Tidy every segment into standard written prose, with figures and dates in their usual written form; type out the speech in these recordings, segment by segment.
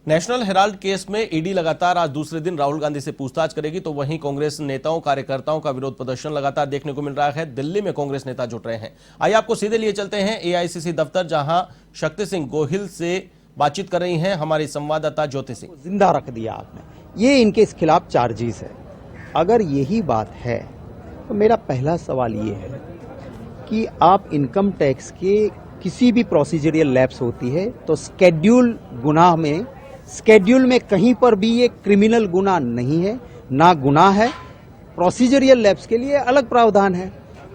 National Herald case में ED लगातार आज दूसरे दिन राहुल गांधी से पूछताछ करेगी, तो वहीं कांग्रेस नेताओं कार्यकर्ताओं का विरोध प्रदर्शन लगातार देखने को मिल रहा है। दिल्ली में कांग्रेस नेता जुट रहे हैं। आइए आपको सीधे लिए चलते हैं एआईसीसी दफ्तर, जहां शक्ति सिंह गोहिल से बातचीत कर रही हैं हमारी संवाददाता ज्योति सिंह। जिंदा रख दिया आपने, ये इनके खिलाफ चार्जेस है। अगर यही बात है तो मेरा पहला सवाल ये है कि आप इनकम टैक्स के किसी भी प्रोसीजरियल लैप्स होती है तो स्केड्यूल में कहीं पर भी ये क्रिमिनल गुनाह नहीं है, ना गुनाह है। प्रोसीजरियल लैप्स के लिए अलग प्रावधान है,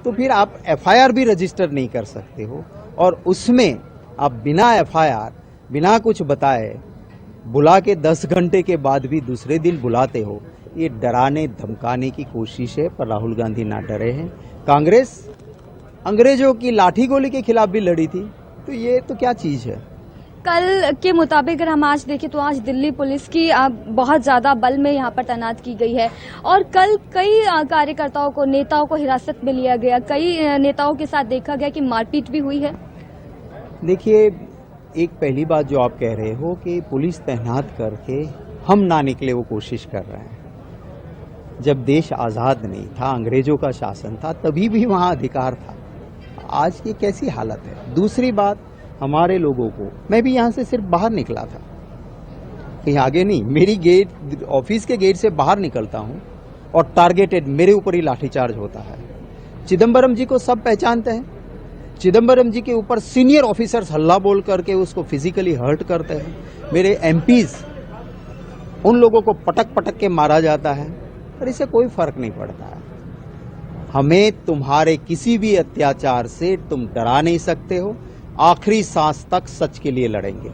तो फिर आप एफआईआर भी रजिस्टर नहीं कर सकते हो और उसमें आप बिना एफआईआर, बिना कुछ बताए बुला के 10 घंटे के बाद भी दूसरे दिन बुलाते हो। ये डराने धमकाने की कोशिश है, पर राहुल गांधी ना डरे हैं। कांग्रेस अंग्रेजों की लाठी गोली के खिलाफ भी लड़ी थी, तो ये तो क्या चीज है। कल के मुताबिक अगर हम आज देखें तो आज दिल्ली पुलिस की बहुत ज्यादा बल में यहाँ पर तैनात की गई है और कल कई कार्यकर्ताओं को, नेताओं को हिरासत में लिया गया। कई नेताओं के साथ देखा गया कि मारपीट भी हुई है। देखिए, एक पहली बात जो आप कह रहे हो कि पुलिस तैनात करके हम ना निकले, वो कोशिश कर रहे हैं। जब देश आजाद नहीं था, अंग्रेजों का शासन था, तभी भी वहां अधिकार था। आज की कैसी हालत है। दूसरी बात, हमारे लोगों को, मैं भी यहां से सिर्फ बाहर निकला था, कहीं आगे नहीं। मेरी गेट, ऑफिस के गेट से बाहर निकलता हूं और टारगेटेड मेरे ऊपर ही लाठीचार्ज होता है। चिदम्बरम जी को सब पहचानते हैं। चिदम्बरम जी के ऊपर सीनियर ऑफिसर्स हल्ला बोल करके उसको फिजिकली हर्ट करते हैं। मेरे एमपीज, उन लोगों को पटक पटक के मारा जाता है, पर इससे कोई फर्क नहीं पड़ता है। हमें तुम्हारे किसी भी अत्याचार से तुम डरा नहीं सकते हो। आखिरी सांस तक सच के लिए लड़ेंगे।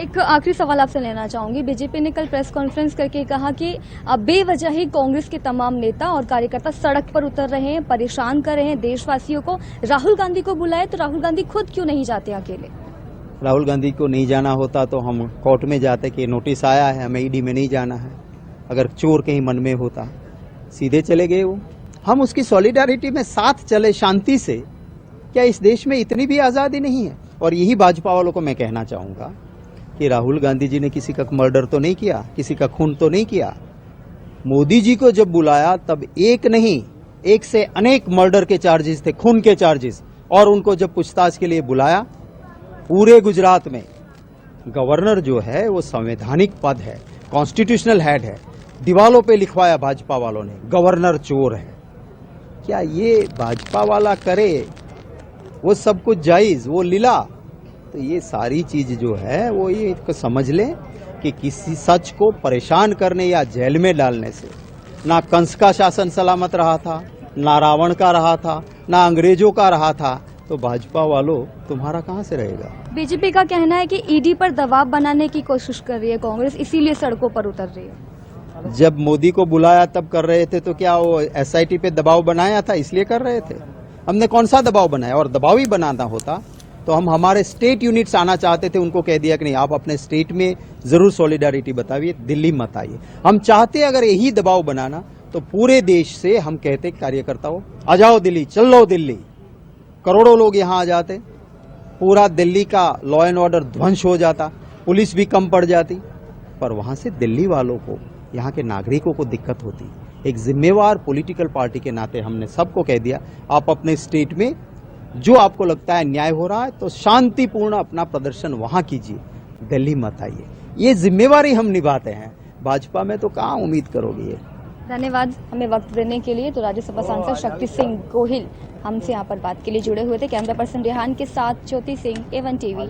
एक आखिरी सवाल आपसे लेना चाहूंगी। बीजेपी ने कल प्रेस कॉन्फ्रेंस करके कहा कि बेवजह ही कांग्रेस के तमाम नेता और कार्यकर्ता सड़क पर उतर रहे हैं, परेशान कर रहे हैं देशवासियों को। राहुल गांधी को बुलाए तो राहुल गांधी खुद क्यों नहीं जाते अकेले? राहुल गांधी को नहीं जाना होता तो हम कोर्ट में जाते कि नोटिस आया है, हमें ईडी में नहीं जाना है। अगर चोर कहीं मन में होता, सीधे चले गए वो। हम उसकी सॉलिडारिटी में साथ चले शांति से। क्या इस देश में इतनी भी आजादी नहीं है? और यही भाजपा वालों को मैं कहना चाहूंगा कि राहुल गांधी जी ने किसी का मर्डर तो नहीं किया, किसी का खून तो नहीं किया। मोदी जी को जब बुलाया तब एक नहीं, एक से अनेक मर्डर के चार्जेस थे, खून के चार्जेस। और उनको जब पूछताछ के लिए बुलाया, पूरे गुजरात में गवर्नर जो है वो संवैधानिक पद है, कॉन्स्टिट्यूशनल हेड है, दीवालों पे लिखवाया भाजपा वालों ने, गवर्नर चोर है। क्या ये भाजपा वाला करे वो सब कुछ जायज, वो लीला? तो ये सारी चीज जो है वो ये समझ लें कि किसी सच को परेशान करने या जेल में डालने से ना कंस का शासन सलामत रहा था, ना रावण का रहा था, ना अंग्रेजों का रहा था। तो भाजपा वालों, तुम्हारा कहां से रहेगा? बीजेपी का कहना है कि ईडी पर दबाव बनाने की कोशिश कर रही है कांग्रेस, इसीलिए सड़कों पर उतर रही है। जब मोदी को बुलाया तब कर रहे थे, तो क्या वो एसआईटी पे दबाव बनाया था इसलिए कर रहे थे? हमने कौन सा दबाव बनाया? और दबाव ही बनाना होता तो हम हमारे स्टेट यूनिट्स आना चाहते थे, उनको कह दिया कि नहीं, आप अपने स्टेट में जरूर सॉलिडारिटी बताइए, दिल्ली मत आइए। हम चाहते अगर यही दबाव बनाना तो पूरे देश से हम कहते कार्यकर्ताओं, आ जाओ दिल्ली, चल लो दिल्ली। करोड़ों लोग यहाँ आ जाते, पूरा दिल्ली का लॉ एंड ऑर्डर ध्वंस हो जाता, पुलिस भी कम पड़ जाती। पर वहां से दिल्ली वालों को, यहाँ के नागरिकों को दिक्कत होती। एक जिम्मेवार पॉलिटिकल पार्टी के नाते हमने सबको कह दिया, आप अपने स्टेट में जो आपको लगता है न्याय हो रहा है तो शांतिपूर्ण अपना प्रदर्शन वहां कीजिए, दिल्ली मत आइए। ये जिम्मेवारी हम निभाते हैं। भाजपा में तो कहाँ उम्मीद करोगे ये। धन्यवाद हमें वक्त देने के लिए। तो राज्यसभा सांसद शक्ति सिंह गोहिल हमसे यहाँ पर बात के लिए जुड़े हुए थे। कैमरा पर्सन रेहान के साथ ज्योति सिंह, A1 TV।